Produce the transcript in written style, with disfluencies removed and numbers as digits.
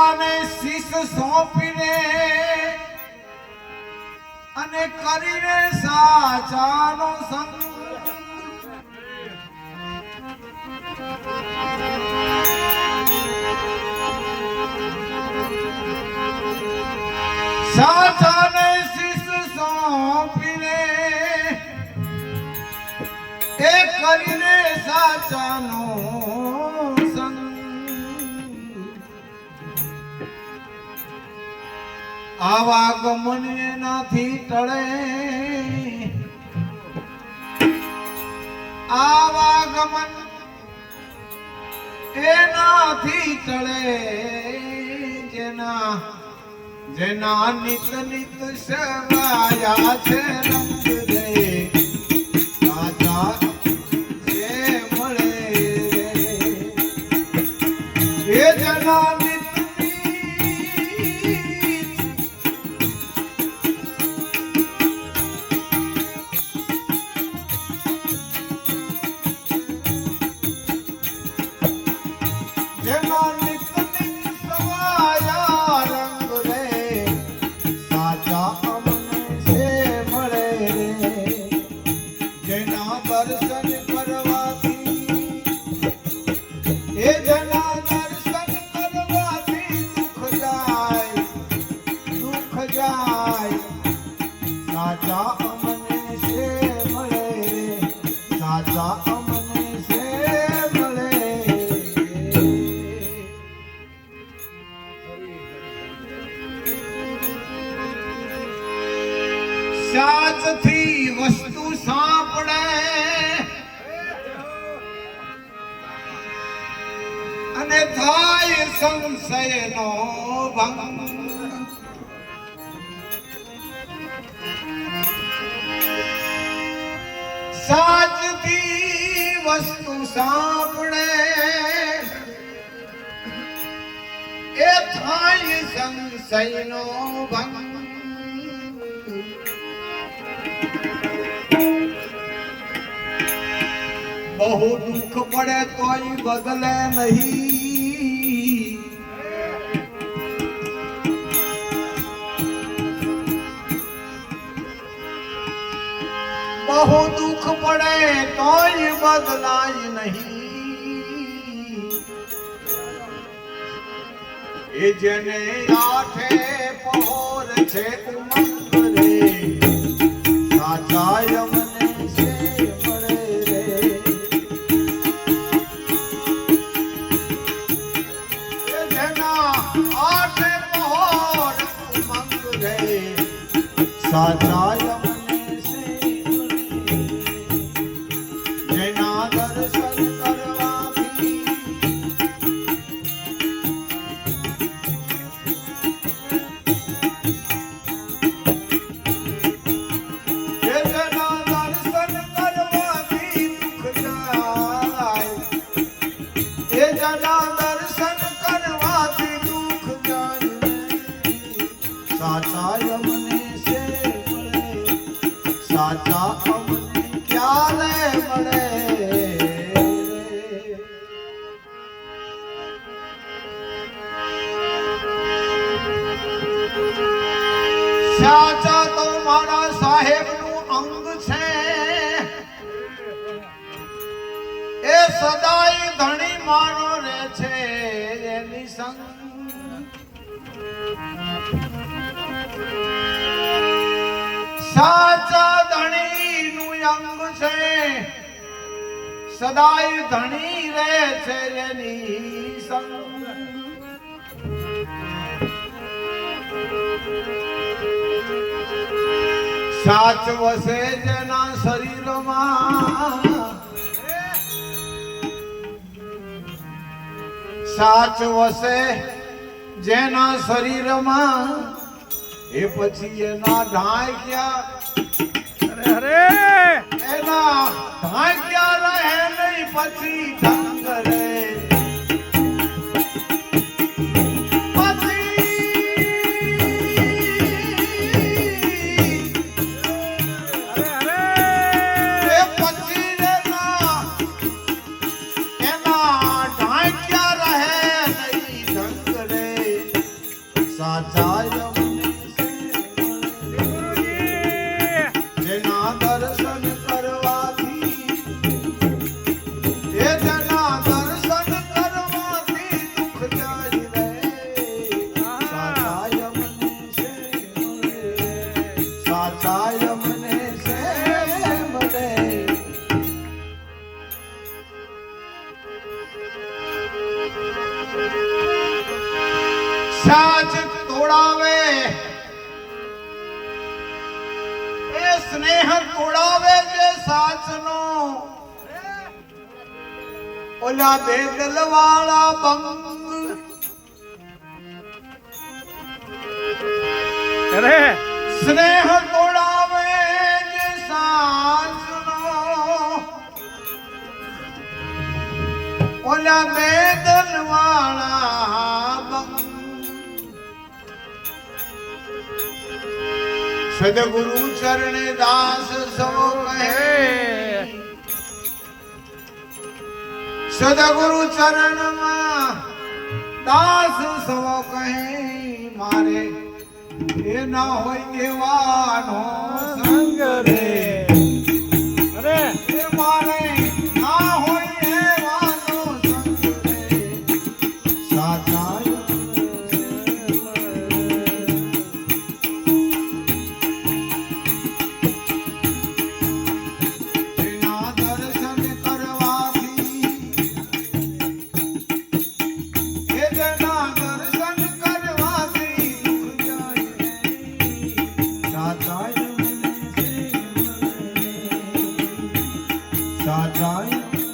સાચાને શીશ સોંપીને અને કરીને સાચાનો સંગ સાચાને શીશ સોંપીને એ કરીને સાચાનો સંગ આવા ગમન એનાથી ટળે આવા ગમન એનાથી ટળે જેના જેના નિત નિત સેવાયા છે રંગ દે સાચા જે મળે એ જેના સાચથી વસ્તુ સાંપડે અને થાય સંશયનો ભંગ સાચથી વસ્તુ સાંપડે એ થાય સંશયનો ભંગ બહુ દુઃખ પડે તોય બદલે નહીં બહુ દુઃખ પડે તોય બદલાય નહીં એ જેને આઠે પહોર છે ઉમંગ રે સાચા સાચાય મને સે જેના દર્શન કરવાથી જેના દર્શન કરવાથી દુઃખ જાય એ જેના દર્શન કરવાથી દુઃખ જાય સાચાય સાચા અમને ક્યારે મળે સાચા તો મારા સાહેબનું અંગ છે એ સદાય ધણી મારો રહે છે એની સંગ સાચા ધણીનું અંગ છે સદાય ધણી રહે છે એની સંગ સાચ વસે જેના શરીરમાં સાચ વસે જેના શરીરમાં એ પછી એના ઢાંક્યા એના ઢાંક્યા રહે નહીં પછી ઢંગ રે સાચાય જેના દર્શન કરવાથી એ જેના દર્શન કરવાથી દુઃખ જાય રે સાચાય મને છે સાચાય મને છે મને સાચ તોડાવે એ સ્નેહ તોડાવે જે સાચનો ઓલા બે દિલવાળા બંગ અરે સ્નેહ તોડાવે જે સાચનો ઓલા બે દિલવાળા બંગ સદગુરુ ચરણે દાસ સૌ કહે સદગુરુ ચરણમાં દાસ સૌ કહે મારે એ ના હોય એવાનો સંગ રે અરે એ મારે ના હોય એવાનો સંગ રે સાચા સાચાય